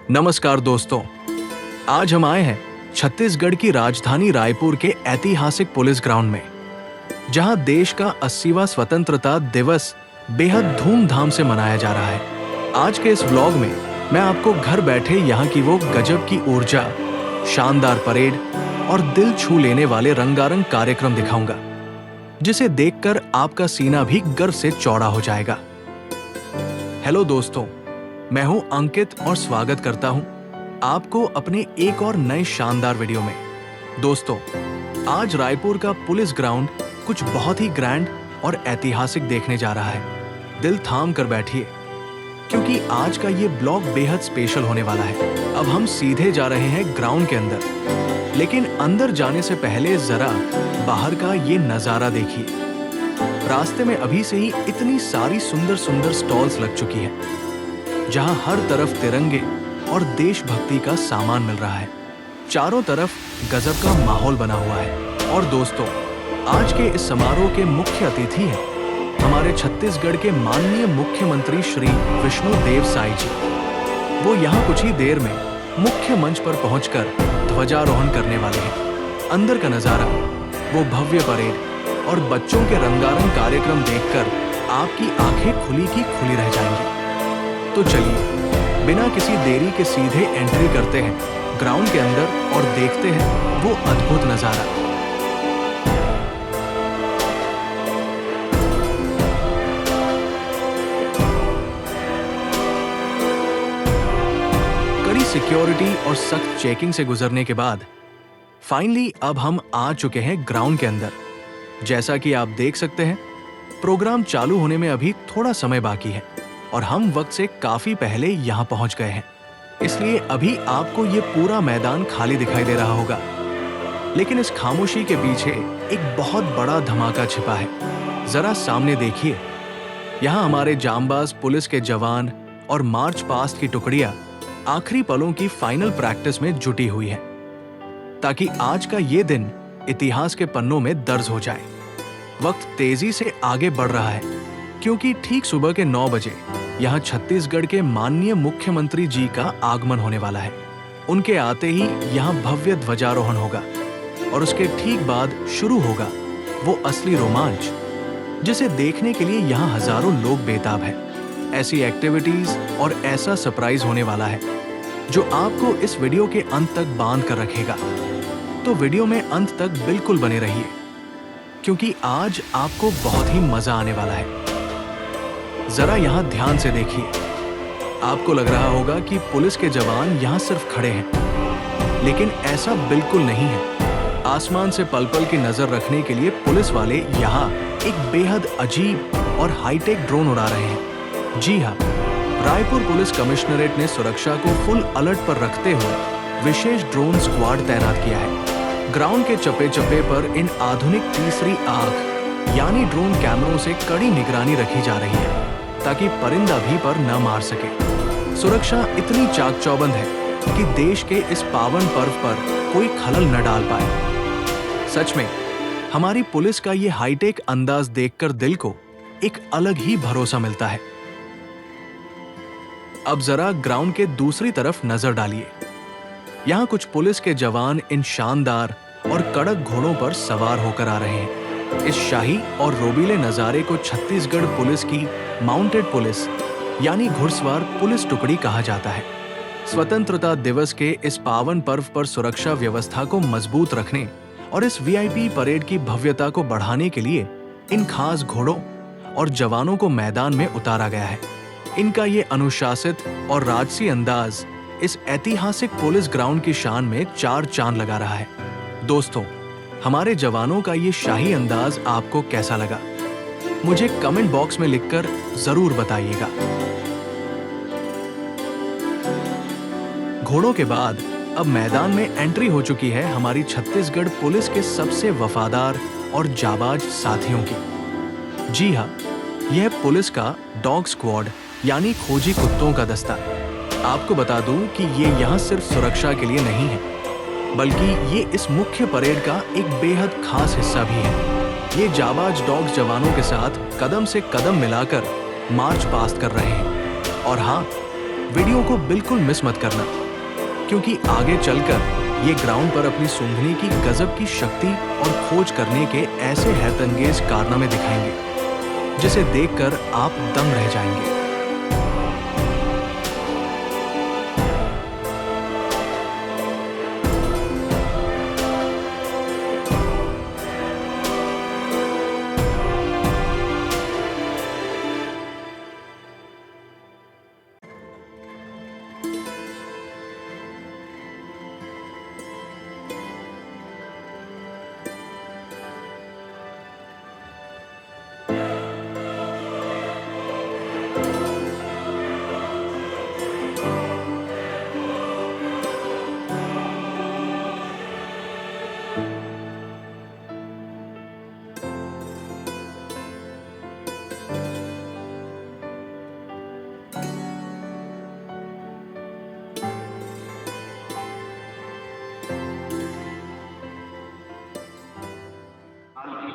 नमस्कार दोस्तों, आज हम आए हैं छत्तीसगढ़ की राजधानी रायपुर के ऐतिहासिक पुलिस ग्राउंड में, जहां देश का 80वां स्वतंत्रता दिवस बेहद धूमधाम से मनाया जा रहा है। आज के इस व्लॉग में मैं आपको घर बैठे यहां की वो गजब की ऊर्जा, शानदार परेड और दिल छू लेने वाले रंगारंग कार्यक्रम दिखाऊंगा, जिसे देखकर आपका सीना भी गर्व से चौड़ा हो जाएगा। हेलो दोस्तों, मैं हूं अंकित और स्वागत करता हूं आपको अपने एक और नए शानदार वीडियो में। दोस्तों, आज रायपुर का पुलिस ग्राउंड कुछ बहुत ही ग्रैंड और ऐतिहासिक देखने जा रहा है। दिल थाम कर बैठिए, क्योंकि आज का ये ब्लॉग बेहद स्पेशल होने वाला है। अब हम सीधे जा रहे हैं ग्राउंड के अंदर, लेकिन अंदर जाने से पहले जरा बाहर का ये नजारा देखिए। रास्ते में अभी से ही इतनी सारी सुंदर सुंदर स्टॉल्स लग चुकी हैं, जहां हर तरफ तिरंगे और देशभक्ति का सामान मिल रहा है। चारों तरफ गजब का माहौल बना हुआ है। और दोस्तों, आज के इस समारोह के मुख्य अतिथि हैं हमारे छत्तीसगढ़ के माननीय मुख्यमंत्री श्री विष्णुदेव साई जी। वो यहाँ कुछ ही देर में मुख्य मंच पर पहुंचकर ध्वजारोहण करने वाले हैं। अंदर का नजारा, वो भव्य परेड और बच्चों के रंगारंग कार्यक्रम देखकर आपकी आंखें खुली की खुली रह जाएंगी। तो चलिए बिना किसी देरी के सीधे एंट्री करते हैं ग्राउंड के अंदर और देखते हैं वो अद्भुत नजारा। कड़ी सिक्योरिटी और सख्त चेकिंग से गुजरने के बाद फाइनली अब हम आ चुके हैं ग्राउंड के अंदर। जैसा कि आप देख सकते हैं, प्रोग्राम चालू होने में अभी थोड़ा समय बाकी है और हम वक्त से काफी पहले यहाँ पहुंच गए हैं, इसलिए अभी आपको ये पूरा मैदान खाली दिखाई दे रहा होगा। लेकिन इस खामोशी के पीछे एक बहुत बड़ा धमाका छिपा है। जरा सामने देखिए, यहाँ हमारे जांबाज पुलिस के जवान और मार्च पास्ट की टुकड़ियां आखिरी पलों की फाइनल प्रैक्टिस में जुटी हुई है, ताकि आज का ये दिन इतिहास के पन्नों में दर्ज हो जाए। वक्त तेजी से आगे बढ़ रहा है, क्योंकि ठीक सुबह के 9 बजे यहाँ छत्तीसगढ़ के माननीय मुख्यमंत्री जी का आगमन होने वाला है। उनके आते ही यहाँ भव्य ध्वजारोहण होगा और उसके ठीक बाद शुरू होगा वो असली रोमांच, जिसे देखने के लिए यहाँ हजारों लोग बेताब हैं। ऐसी एक्टिविटीज और ऐसा सरप्राइज होने वाला है जो आपको इस वीडियो के अंत तक बांध कर रखेगा। तो वीडियो में अंत तक बिल्कुल बने रहिए, क्योंकि आज आपको बहुत ही मजा आने वाला है। जरा यहाँ ध्यान से देखिए, आपको लग रहा होगा कि पुलिस के जवान यहाँ सिर्फ खड़े हैं, लेकिन ऐसा बिल्कुल नहीं है। आसमान से पल पल की नजर रखने के लिए पुलिस वाले यहाँ एक बेहद अजीब और हाईटेक ड्रोन उड़ा रहे हैं। जी हाँ, रायपुर पुलिस कमिश्नरेट ने सुरक्षा को फुल अलर्ट पर रखते हुए विशेष ड्रोन स्क्वाड तैनात किया है। ग्राउंड के चप्पे चप्पे पर इन आधुनिक तीसरी आंख यानी ड्रोन कैमरों से कड़ी निगरानी रखी जा रही है, ताकि परिंदा भी पर न मार सके। सुरक्षा इतनी चाक चौबंद है कि देश के इस पावन पर्व पर कोई खलल न डाल पाए। सच में हमारी पुलिस का ये हाईटेक अंदाज देखकर दिल को एक अलग ही भरोसा मिलता है। अब जरा ग्राउंड के दूसरी तरफ नजर डालिए। यहाँ कुछ पुलिस के जवान इन शानदार और कड़क घोड़ों पर सवार होकर आ रहे हैं। इस शाही और रोबीले नज़ारे को छत्तीसगढ़ पुलिस की माउंटेड पुलिस यानी घुड़सवार पुलिस टुकड़ी कहा जाता है। स्वतंत्रता दिवस के इस पावन पर्व पर सुरक्षा व्यवस्था को मजबूत रखने और इस वीआईपी परेड की भव्यता को बढ़ाने के लिए इन खास घोड़ों और जवानों को मैदान में उतारा गया है। इनका ये अनुशासित और राजसी अंदाज इस ऐतिहासिक पुलिस ग्राउंड की शान में चार चांद लगा रहा है। दोस्तों, हमारे जवानों का ये शाही अंदाज आपको कैसा लगा? मुझे कमेंट बॉक्स में लिखकर जरूर बताइएगा। घोड़ों के बाद अब मैदान में एंट्री हो चुकी है हमारी छत्तीसगढ़ पुलिस के सबसे वफादार और जाबाज साथियों की। जी हाँ, यह पुलिस का डॉग स्क्वाड यानी खोजी कुत्तों का दस्ता। आपको बता दूं कि ये यहाँ सिर्फ सुरक्षा के लिए नहीं है, बल्कि ये इस मुख्य परेड का एक बेहद खास हिस्सा भी है। ये जाबाज डॉग्स जवानों के साथ कदम से कदम मिलाकर मार्च पास्ट कर रहे हैं। और हाँ, वीडियो को बिल्कुल मिस मत करना, क्योंकि आगे चलकर ये ग्राउंड पर अपनी सूंघने की गजब की शक्ति और खोज करने के ऐसे हैरतअंगेज कारनामे दिखाएंगे जिसे देखकर आप दंग रह जाएंगे।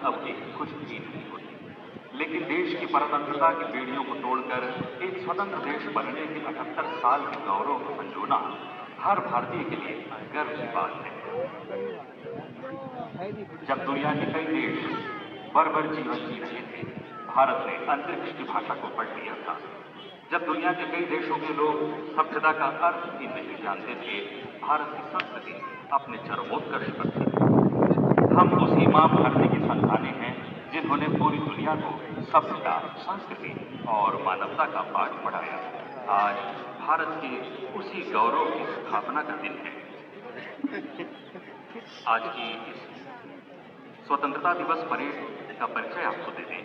अवधि कुछ भी नहीं होती, लेकिन देश की परतंत्रता की बेड़ियों को तोड़कर एक स्वतंत्र देश बनने के 78 साल के गौरव को संजोना हर भारतीय के लिए गर्व की बात है। जब दुनिया के कई देश बर्बर जीवन जी रहे थे, भारत ने अंतरिक्ष की भाषा को पढ़ लिया था। जब दुनिया के कई देशों के लोग सभ्यता का अर्थ ही नहीं जानते थे, भारत की संस्कृति अपने चरमोत्कर्ष पर थी। हम उसी मां भारती की संतानें हैं जिन्होंने पूरी दुनिया को सभ्यता, संस्कृति और मानवता का पाठ पढ़ाया। आज भारत के उसी गौरव की स्थापना का दिन है। आज की इस स्वतंत्रता दिवस परेड का परिचय आपको दे दें।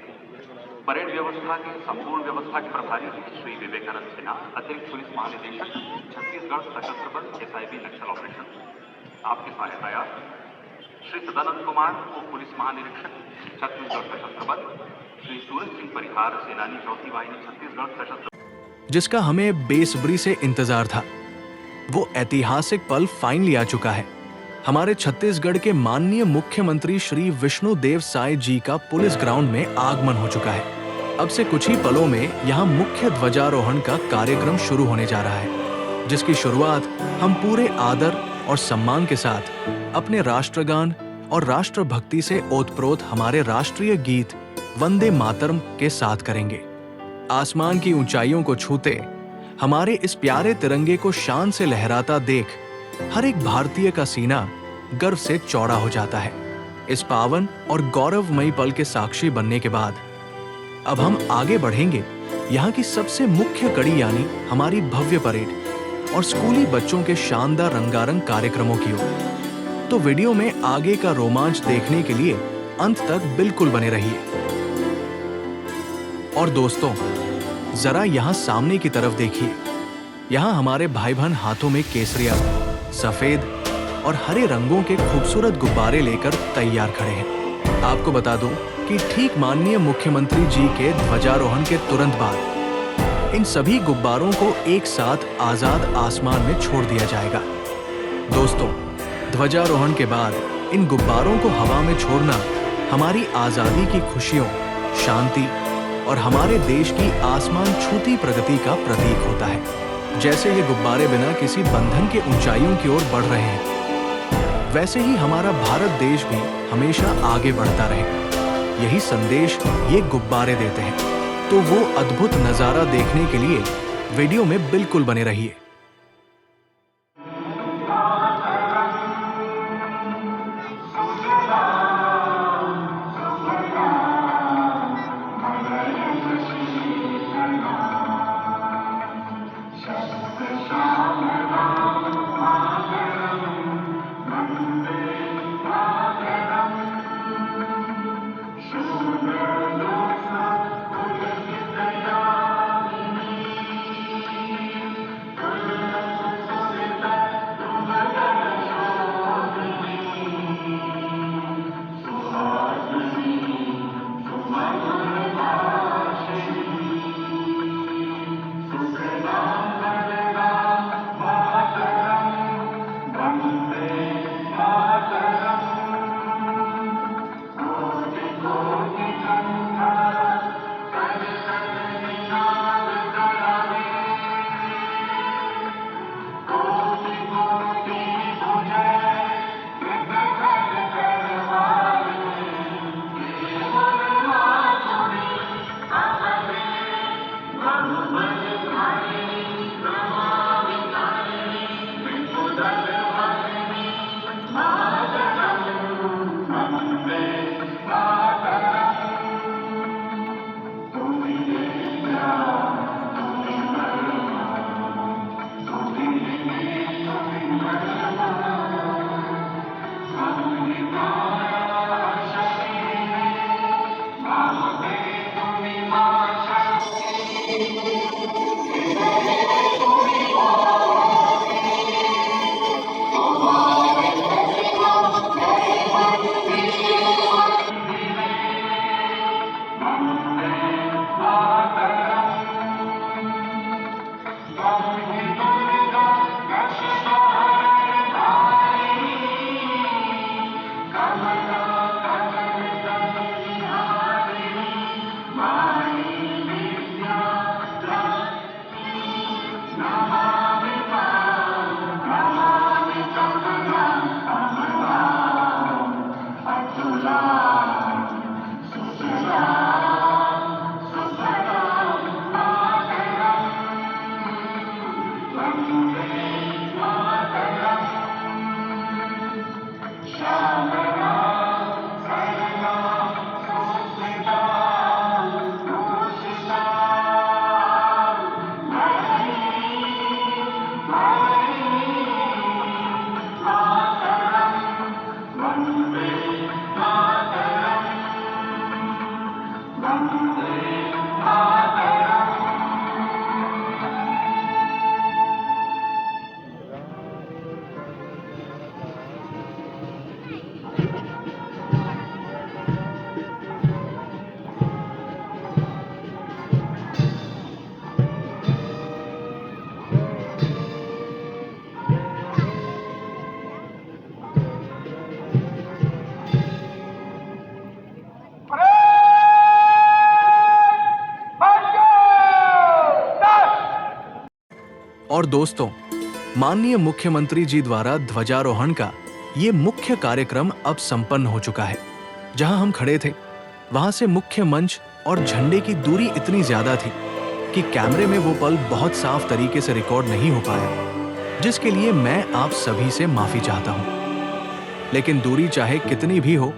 परेड व्यवस्था के संपूर्ण व्यवस्था के प्रभारी श्री विवेकानंद सिन्हा, अतिरिक्त पुलिस महानिदेशक, छत्तीसगढ़ सशस्त्र बल SIB नक्सल ऑपरेशन। आपके सहायताया श्री सदानंद कुमार, उप पुलिस महानिरीक्षक, छत्तीसगढ़ सशस्त्र बल, श्री सूरज सिंह परिहार, सेनानी चौथी वाहिनी, छत्तीसगढ़ सशस्त्र। जिसका हमें बेसब्री से इंतजार था, वो ऐतिहासिक पल फाइनली आ चुका है। हमारे छत्तीसगढ़ के माननीय मुख्यमंत्री श्री विष्णुदेव साय जी का पुलिस ग्राउंड में आगमन हो चुका है। अब से कुछ ही पलों में यहाँ मुख्य ध्वजारोहण का कार्यक्रम शुरू होने जा रहा है, जिसकी शुरुआत हम पूरे आदर और सम्मान के साथ अपने राष्ट्रगान और राष्ट्रभक्ति से ओतप्रोत हमारे राष्ट्रीय गीत वंदे मातरम के साथ करेंगे। आसमान की ऊंचाइयों को छूते हमारे इस प्यारे तिरंगे को शान से लहराता देख हर एक भारतीय का सीना गर्व से चौड़ा हो जाता है। इस पावन और गौरवमयी पल के साक्षी बनने के बाद अब हम आगे बढ़ेंगे यहाँ की सबसे मुख्य कड़ी यानी हमारी भव्य परेड और स्कूली बच्चों के शानदार रंगारंग कार्यक्रमों की ओर। तो वीडियो में आगे का रोमांच देखने के लिए अंत तक बिल्कुल बने रहिए। और दोस्तों, जरा यहाँ सामने की तरफ देखिए। यहाँ हमारे भाई बहन हाथों में केसरिया, सफेद और हरे रंगों के खूबसूरत गुब्बारे लेकर तैयार खड़े हैं। आपको बता दूं कि ठीक माननीय मुख्यमंत्री जी के ध्वजारोहण के तुरंत बाद इन सभी गुब्बारों को एक साथ आजाद आसमान में छोड़ दिया जाएगा। दोस्तों, ध्वजारोहण के बाद इन गुब्बारों को हवा में छोड़ना हमारी आजादी की खुशियों, शांति और हमारे देश की आसमान छूती प्रगति का प्रतीक होता है। जैसे ये गुब्बारे बिना किसी बंधन के ऊंचाइयों की ओर बढ़ रहे हैं, वैसे ही हमारा भारत देश भी हमेशा आगे बढ़ता रहे। यही संदेश ये गुब्बारे देते हैं। तो वो अद्भुत नजारा देखने के लिए वीडियो में बिल्कुल बने रहिए। और दोस्तों, माननीय मुख्यमंत्री जी द्वारा ध्वजारोहण का ये मुख्य कार्यक्रम अब संपन्न हो चुका है। जहां हम खड़े थे वहां से मुख्य मंच और झंडे की दूरी इतनी ज्यादा थी कि कैमरे में वो पल बहुत साफ तरीके से रिकॉर्ड नहीं हो पाया, जिसके लिए मैं आप सभी से माफी चाहता हूं। लेकिन दूरी चाहे कितनी भी हो,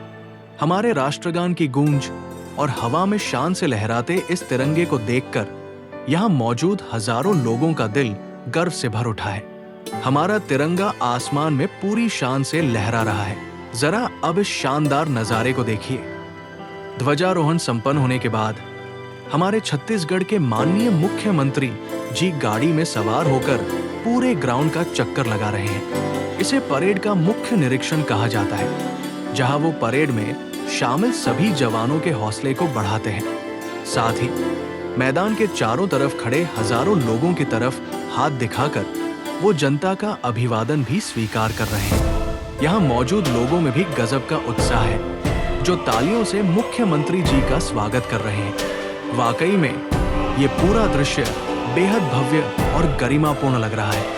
हमारे राष्ट्रगान की गूंज और हवा में शान से लहराते इस तिरंगे को देखकर यहां मौजूद हजारों लोगों का दिल गर्व से भर उठा है। हमारा तिरंगा आसमान में पूरी शान से लहरा रहा है। जरा अब इस शानदार नजारे को देखिए। ध्वजारोहण संपन्न होने के बाद हमारे छत्तीसगढ़ के माननीय मुख्यमंत्री जी गाड़ी में सवार होकर पूरे ग्राउंड का चक्कर लगा रहे हैं। इसे परेड का मुख्य निरीक्षण कहा जाता है, जहां वो परेड में शामिल सभी जवानों के हौसले को बढ़ाते हैं। साथ ही मैदान के चारों तरफ खड़े हजारों लोगों की तरफ हाथ दिखाकर वो जनता का अभिवादन भी स्वीकार कर रहे हैं। यहाँ मौजूद लोगों में भी गजब का उत्साह है, जो तालियों से मुख्यमंत्री जी का स्वागत कर रहे हैं। वाकई में ये पूरा दृश्य बेहद भव्य और गरिमापूर्ण लग रहा है।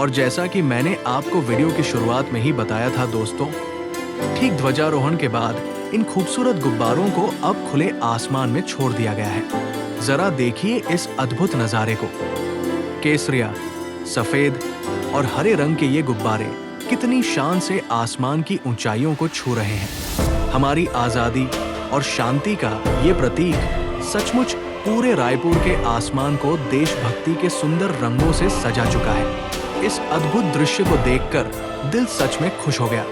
और जैसा कि मैंने आपको वीडियो की शुरुआत में ही बताया था दोस्तों, ठीक ध्वजारोहण के बाद इन खूबसूरत गुब्बारों को अब खुले आसमान में छोड़ दिया गया है। जरा देखिए इस अद्भुत नजारे को। केसरिया, सफेद और हरे रंग के ये गुब्बारे कितनी शान से आसमान की ऊंचाइयों को छू रहे हैं। हमारी आजादी और शांति का ये प्रतीक सचमुच पूरे रायपुर के आसमान को देशभक्ति के सुंदर रंगों से सजा चुका है। इस अद्भुत दृश्य को देखकर दिल सच में खुश हो गया।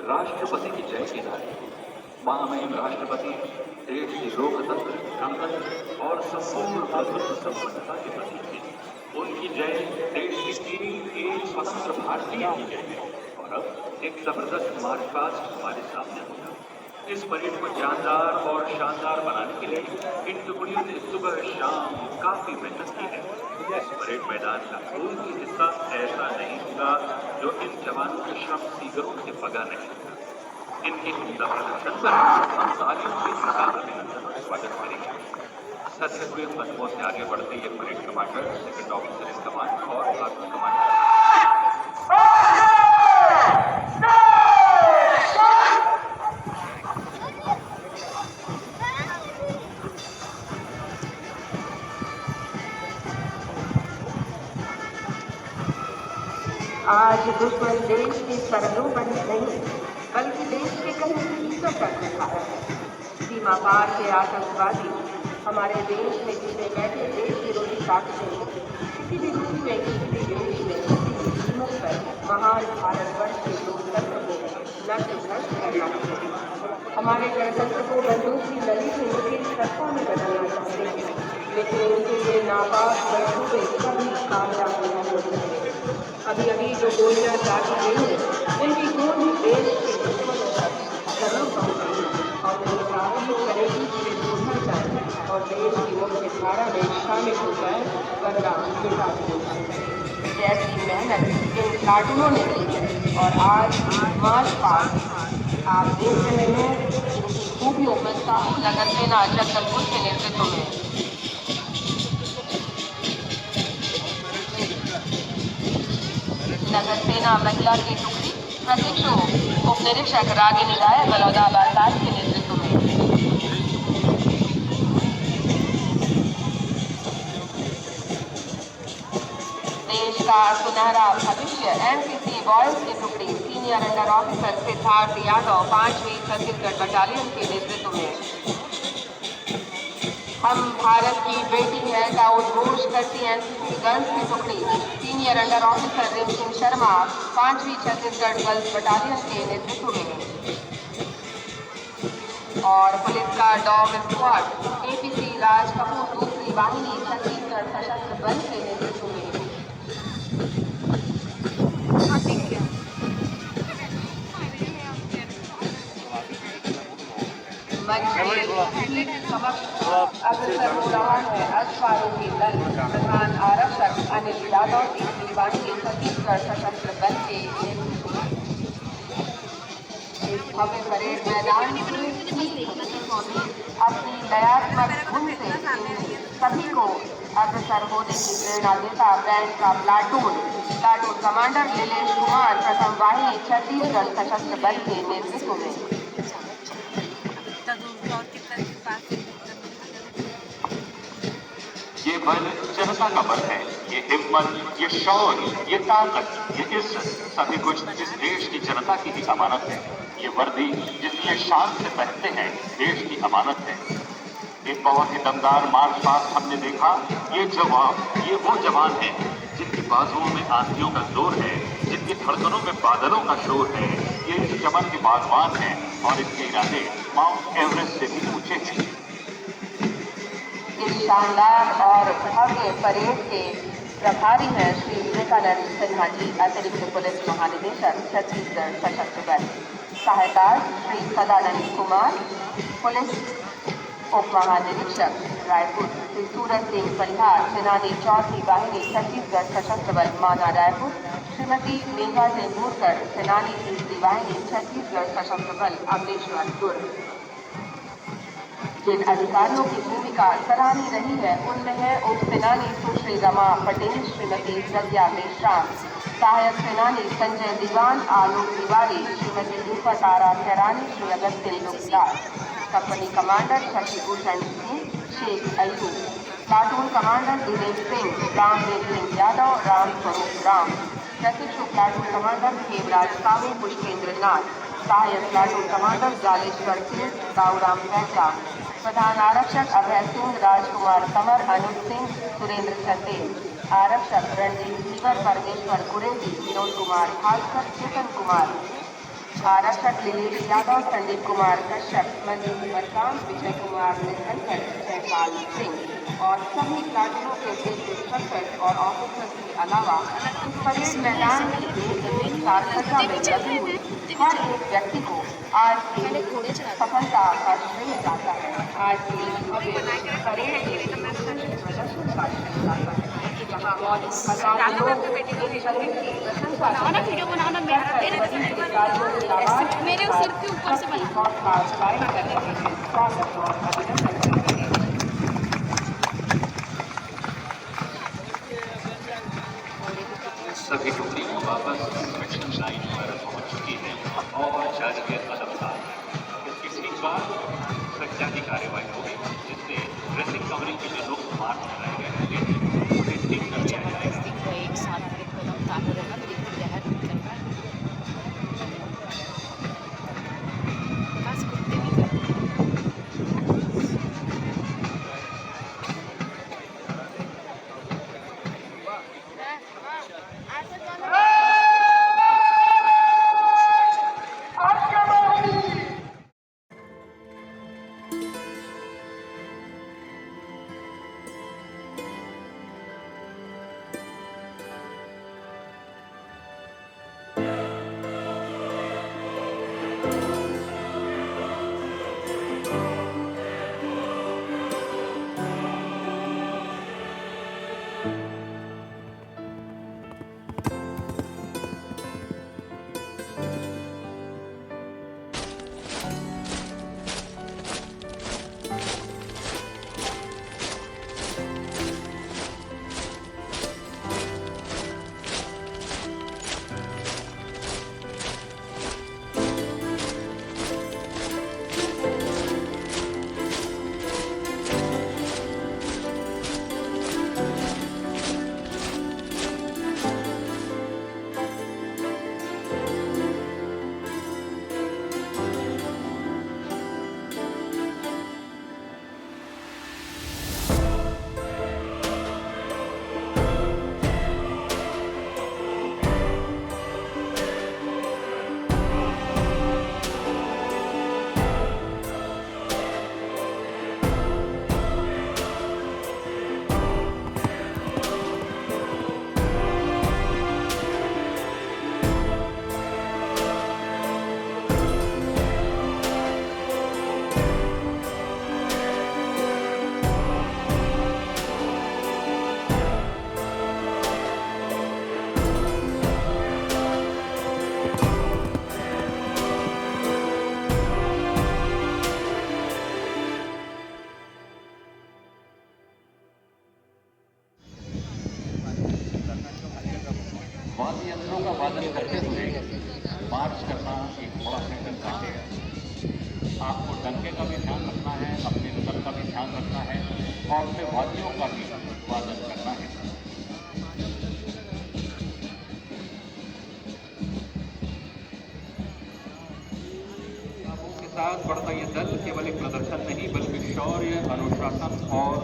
राष्ट्रपति की जय के नारे महामहिम राष्ट्रपति देश की लोकतंत्र, गणतंत्र और संपूर्ण प्रभुत्व संपन्नता के प्रतीक है। उनकी जय देश की एक स्वतंत्र भारतीय की जय है। और अब एक जबरदस्त मार्च पास्ट हमारे सामने होगा। इस परेड को जानदार और शानदार बनाने के लिए इन टुकड़ियों ने सुबह शाम काफी मेहनत की है। इस परेड मैदान का कोई भी हिस्सा ऐसा नहीं होगा जो इन जवानों के श्रम सीगरों से पगा नहीं होगा। इनके उम्दा प्रदर्शन पर हम तालियों के साथ अभिनंदन और स्वागत करेंगे। सत्य हुए कदमों से आगे बढ़ते ये parade commander, second officer in command और आर्मी कमांडर आज दुश्मन देश की सरहदों पर ही नहीं बल्कि देश के कहीं भीतर तक दिखा रहा है। सीमा पार के आतंकवादी हमारे देश में जिसे बैठे देश विरोधी ताकतें किसी भी रूप में किसी भी देश में किसी भी कीमत पर महान भारतवर्ष के लोकतंत्र को नष्ट भ्रष्ट करना चाहते हैं। हमारे गणतंत्र को बंदूक की नली से उनकी सत्ता में बदलना चाहते हैं, लेकिन उनके ये नापाक मंसूबे कभी कामयाब नहीं हो सकते। अभी अभी जो गोलियां दागी गई हैं उनकी गोली देश के दुश्मनों तक जरूर पहुंच गई और वो साबित करेगी कि वे सुधर जाए और देश की मुख्य धारा में शामिल हो जाए, वरना मिटा दिए जाए। जैसी मेहनत इन कार्टूनों ने की है और आज मार्च पास आप देख रहे हैं इनकी खूबियों में साहू नगर सेना जगदलपुर के नेतृत्व में नगर सेना महिला की टुकड़ी प्रशिक्षु उप निरीक्षक रागिनी राय बलौदाबाद दास के नेतृत्व में देश का सुनहरा भविष्य एमपीसी बॉयज की टुकड़ी senior under officer Siddharth Yadav 5वीं छत्तीसगढ़ बटालियन के नेतृत्व में हम भारत की बेटी है का उद्घोष करती एनसीसी गर्ल्स की टुकड़ी senior under officer Rimsingh Sharma 5वीं छत्तीसगढ़ गर्ल्स बटालियन के नेतृत्व में और पुलिस का dog squad APC Raj Kapoor 2री वाहिनी छत्तीसगढ़ सशस्त्र बल के नेतृत्व में अग्रसर हो रहा है अश्वारोही दल प्रधान आरक्षक अनिल यादव 3री वाहिनी छत्तीसगढ़ सशस्त्र बल के नेतृत्व में इस भव्य परेड मैदान में अपनी लयात्मक धुन से सभी को अग्रसर होने की प्रेरणा देता बैंड का प्लाटून कमांडर नीलेश कुमार प्रथम वाहिनी छत्तीसगढ़ सशस्त्र बल के नेतृत्व में ये बल जनता का बल है। ये हिम्मत, ये शौर्य, ये ताकत, ये इज्जत सभी कुछ इस देश की जनता की ही अमानत है। ये वर्दी जिसकी ये शान से पहनते हैं देश की अमानत है। एक बहुत ही दमदार मार्च पास्ट हमने देखा। ये वो जवान है जिनकी बाजुओं में आंधियों का जोर है, जिनकी धड़कनों में बादलों का शोर है। ये इस चमन के बागवान है और इनके इरादे माउंट एवरेस्ट से भी ऊंचे हैं। इस शानदार और भव्य परेड के प्रभारी हैं श्री विवेकानंद सिन्हा जी, अतिरिक्त पुलिस महानिदेशक छत्तीसगढ़ सशस्त्र बल। सहायकार श्री सदानंद कुमार, पुलिस उप महानिरीक्षक रायपुर श्री सूरज सिंह परिहार, सेनानी 4री वाहिनी छत्तीसगढ़ सशस्त्र बल माना रायपुर, श्रीमती मेघा टेंडुलकर, सेनानी 3री वाहिनी छत्तीसगढ़ सशस्त्र बल अमलेश्वर दुर्ग। जिन अधिकारियों की भूमिका सराहनीय रही है उनमें है उप सेनानी सुश्री रमा पटेल, श्रीमती प्रज्ञा मेश्राम, सहायक सेनानी Sanjay Diwan, Alok Tiwari, Shrimati Deepa Tara Khairani, Shri Augustine Lukdas, company commander Shashibhushan Singh, Sheikh Ayub, platoon commander Dinesh Singh, Ramdev Singh Yadav, Ram Swaroop Ram, प्रशिक्षु प्लाटून कमांडर हेमराज कावे, पुष्पेंद्र नाथ, सहायक प्लाटून कमांडर जालेश्वर सिंह, दाऊराम पैचा, प्रधान आरक्षक अभय सिंह, राजकुमार कमर, अनुज सिंह, सुरेंद्र चंदेल, आरक्षक रणजीत धीवर, परमेश्वर कुरेजी, विनोद कुमार भास्कर, चेतन कुमार, आरक्षक दिलीप यादव, संदीप कुमार कश्यप, मनदीप मरकाम, विजय कुमार निधनकर, जयपाल सिंह और सभी प्लाटूनों के फील्ड इंस्ट्रक्टर और ऑफिसर्स के अलावा इस परेड मैदान की सार्थकता में लगे हुए हर एक व्यक्ति को आज की सफलता का श्रेय जाता है। आज की भव्य परेड के प्रदर्शन का श्रेय जाता है। हजारों लोग इस परेड की प्रशंसा वीडियो बनाना मेरे सिर के ऊपर से बना करने के लिए स्वागत और अभिनंदन करते हैं। सभी टुकड़ियां वापस इंस्पेक्शन लाइन पर पहुंच चुकी हैं और जारी है कदम ताल। इसके ठीक बाद सख्ती कार्रवाई होगी, जिससे ड्रेसिंग कवरिंग के जो लोग मार्च कराए गए होंगे उन्हें ठीक कर लिया जाएगा। जबरदस्ती को एक साथ एक कदम ताल रहा है, देखो जहर निकल रहा है। बस कुत्ते भी कर वाद्य यंत्रों का वादन करते हुए मार्च करना एक बड़ा सेंटेंस काटेगा। आपको डंके का भी ध्यान रखना है, अपने रिदम का भी ध्यान रखना है और अपने वाद्यों का भी वादन करना है। के साथ बढ़ता ये दल केवल एक प्रदर्शन नहीं बल्कि शौर्य, अनुशासन और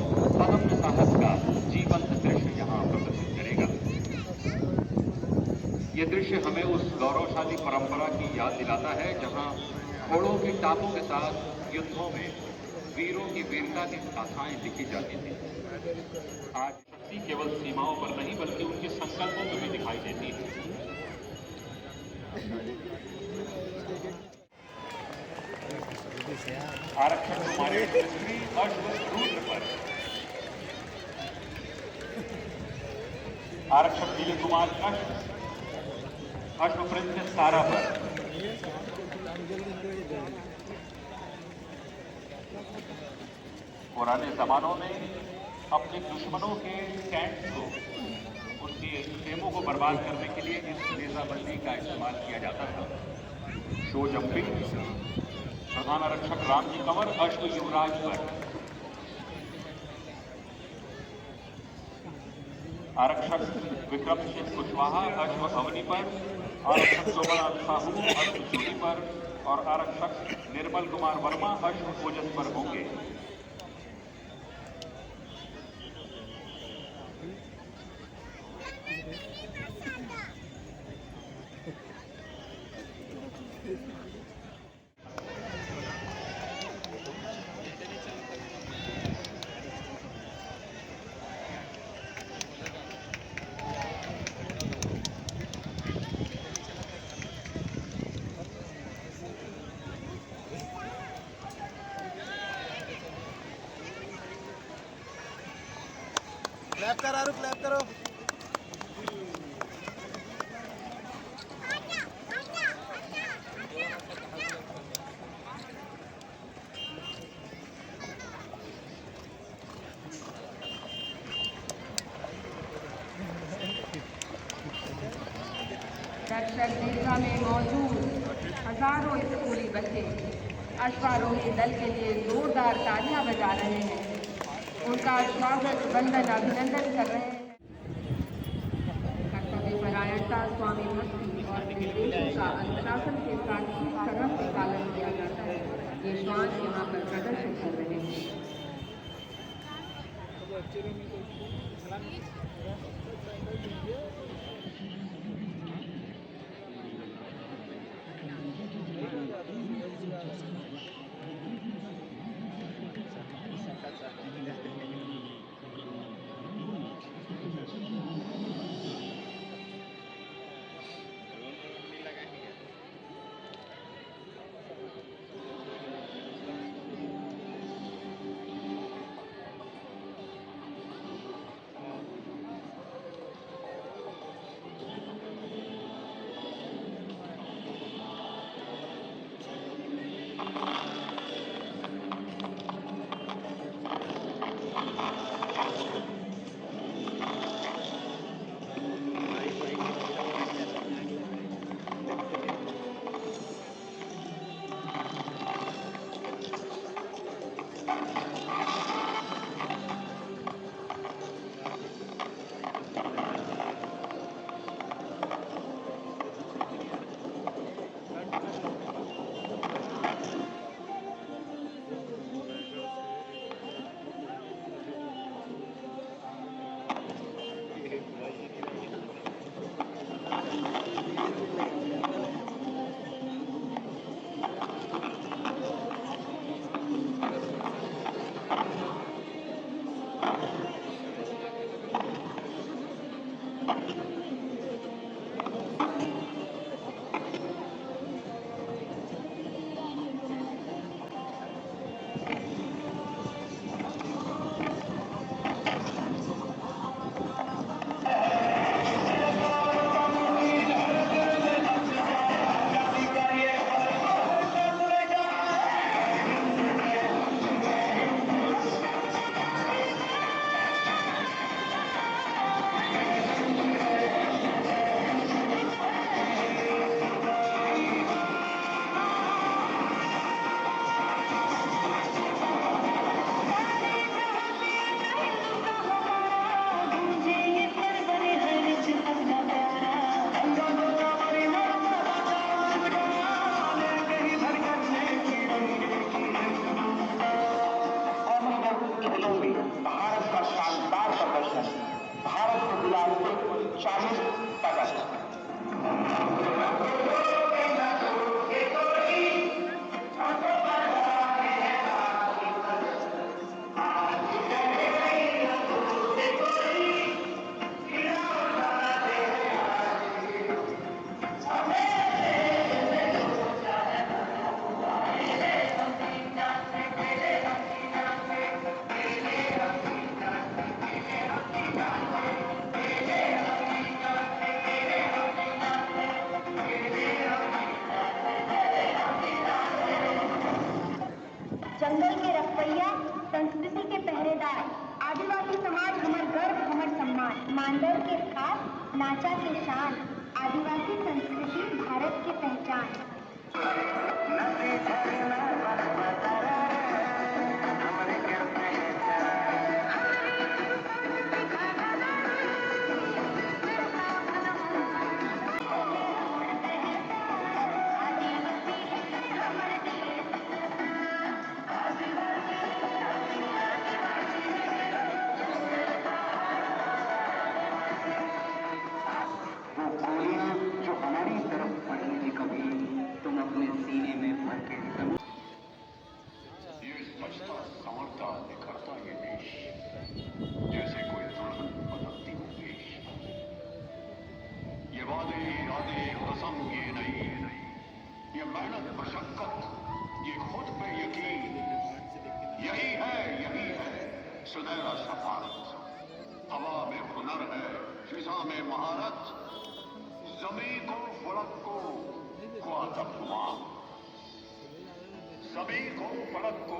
अदम्य साहस का जीवंत दृश्य यहाँ प्रदर्शित करेगा। ये दृश्य हमें उस गौरवशाली परंपरा की याद दिलाता है जहां घोड़ों की टापों के साथ युद्धों में वीरों की वीरता की गाथाएं लिखी जाती थी। आज शक्ति केवल सीमाओं पर नहीं बल्कि उनके संकल्पों में भी दिखाई देती है। आरक्षक कुमारी श्री अश्वरूद्र पर आरक्षक दिलीप कुमार अश्व प्रिंसेस सारा पर पुराने जमानों में अपने दुश्मनों के टैंक्स को, उनके खेमों को बर्बाद करने के लिए इस नेजाबंदी का इस्तेमाल किया जाता था। शो जंपिंग प्रधान आरक्षक रामजी कंवर अश्व युवराज पर, आरक्षक विक्रम सिंह कुशवाहा अश्व अवनी पर, आरक्षक शोभनाथ साहू अश्व चूड़ी पर और आरक्षक निर्मल कुमार वर्मा अश्व ओजस पर होंगे। क्लैप करो, क्लैप करो। दर्शक दीर्घा में मौजूद हजारों स्कूली बच्चे अश्वारोही दल के लिए जोरदार तालियां बजा रहे हैं। उनका स्वागत वंदन अभिनंदन कर रहे हैं। कर्तव्य परायणता, स्वामी भक्ति और निर्देशों का अनुशासन के साथ ही कदम से पालन किया जाता है। ये श्वान यहाँ पर प्रदर्शित कर रहे हैं। भारत का शानदार प्रदर्शन, भारत को दिलाते 40 पदक। जंगल के रखवैया, संस्कृति के पहरेदार, आदिवासी समाज हमर गर्व हमर सम्मान, मांडर के खास नाचा के शान, आदिवासी संस्कृति भारत की पहचान। जो हमारी तरफ पड़ी थी कभी, तुम अपने सीने में भर के ये सजता संवरता निखरता ये देश, जैसे कोई दुल्हन बदलती हो देश। ये वादे इरादे कसम ये नहीं, ये मेहनत मशक्कत, ये खुद पे यकीन, यही है सुनहरा सा भारत। हवा में हुनर है, फिजा में महारत, जमीन को फलक को हुआ तर्जुमान, जमीन को फलक को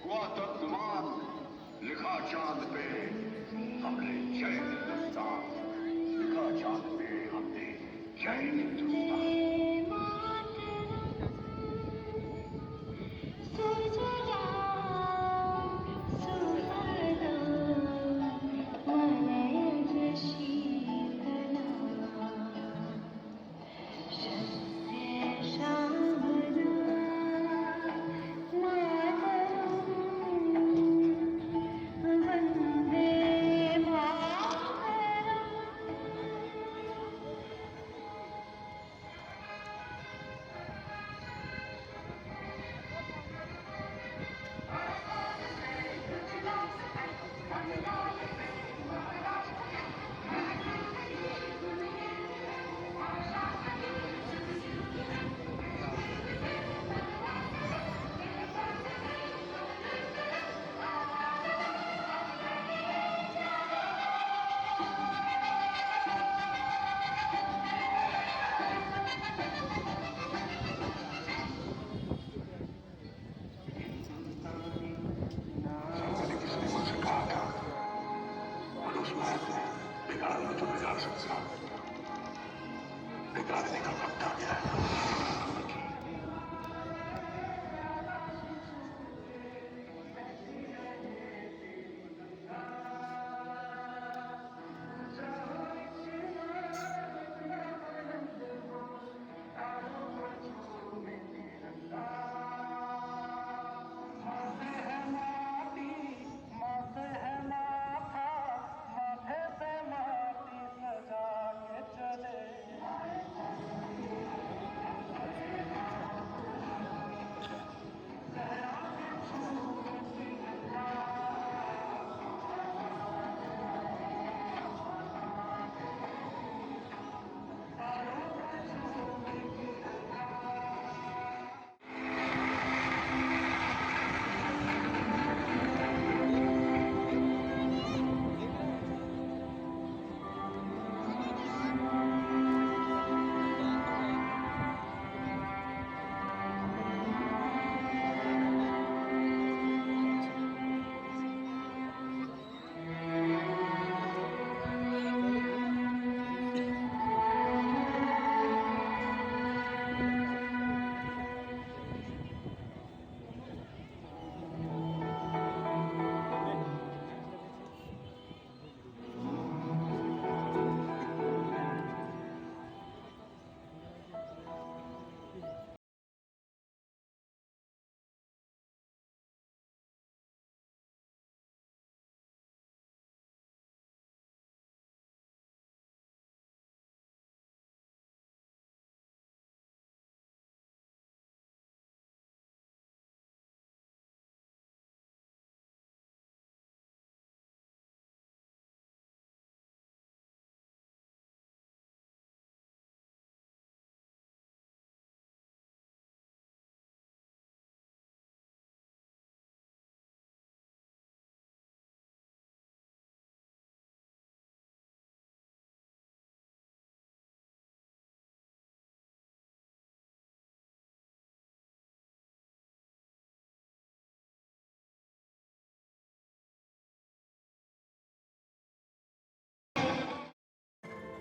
हुआ तर्जुमान। लिखा चांद पे हमने जय हिंदुस्तान, लिखा चांद पे हमने जय हिंदुस्तान। मैंने किसने मुझसे कहा था, उस महल में बिगाड़ना तो बिगाड़ सकता, बिगाड़ने का वक्त आ गया है।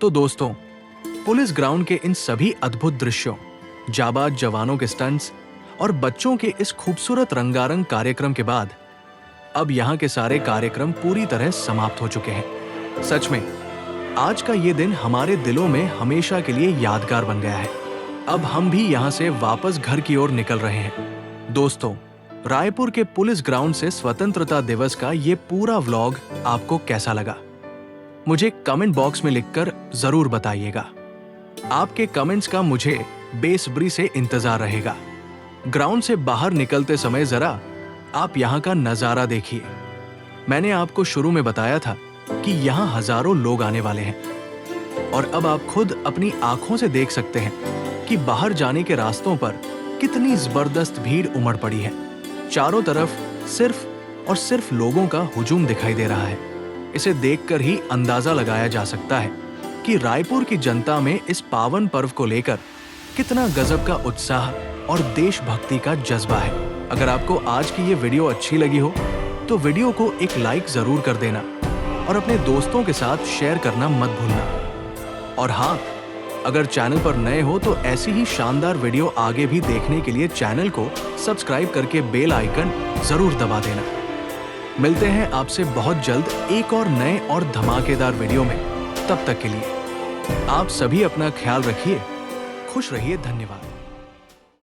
तो दोस्तों, पुलिस ग्राउंड के इन सभी अद्भुत दृश्यों, जाबाज जवानों के स्टंट्स और बच्चों के इस खूबसूरत रंगारंग कार्यक्रम के बाद अब यहाँ के सारे कार्यक्रम पूरी तरह समाप्त हो चुके हैं। सच में आज का ये दिन हमारे दिलों में हमेशा के लिए यादगार बन गया है। अब हम भी यहाँ से वापस घर की ओर निकल रहे हैं। दोस्तों, रायपुर के पुलिस ग्राउंड से स्वतंत्रता दिवस का ये पूरा व्लॉग आपको कैसा लगा, मुझे कमेंट बॉक्स में लिखकर जरूर बताइएगा। आपके कमेंट्स का मुझे बेसब्री से इंतजार रहेगा। ग्राउंड से बाहर निकलते समय जरा आप यहाँ का नजारा देखिए। मैंने आपको शुरू में बताया था कि यहाँ हजारों लोग आने वाले हैं और अब आप खुद अपनी आंखों से देख सकते हैं कि बाहर जाने के रास्तों पर कितनी जबरदस्त भीड़ उमड़ पड़ी है। चारों तरफ सिर्फ और सिर्फ लोगों का हुजूम दिखाई दे रहा है। इसे देखकर ही अंदाजा लगाया जा सकता है कि रायपुर की जनता में इस पावन पर्व को लेकर कितना गजब का उत्साह और देशभक्ति का जज्बा है। अगर आपको आज की ये वीडियो अच्छी लगी हो तो वीडियो को एक लाइक जरूर कर देना और अपने दोस्तों के साथ शेयर करना मत भूलना। और हाँ, अगर चैनल पर नए हो तो ऐसी ही शानदार वीडियो आगे भी देखने के लिए चैनल को सब्सक्राइब करके बेल आइकन जरूर दबा देना। मिलते हैं आपसे बहुत जल्द एक और नए और धमाकेदार वीडियो में। तब तक के लिए आप सभी अपना ख्याल रखिए, खुश रहिए, धन्यवाद।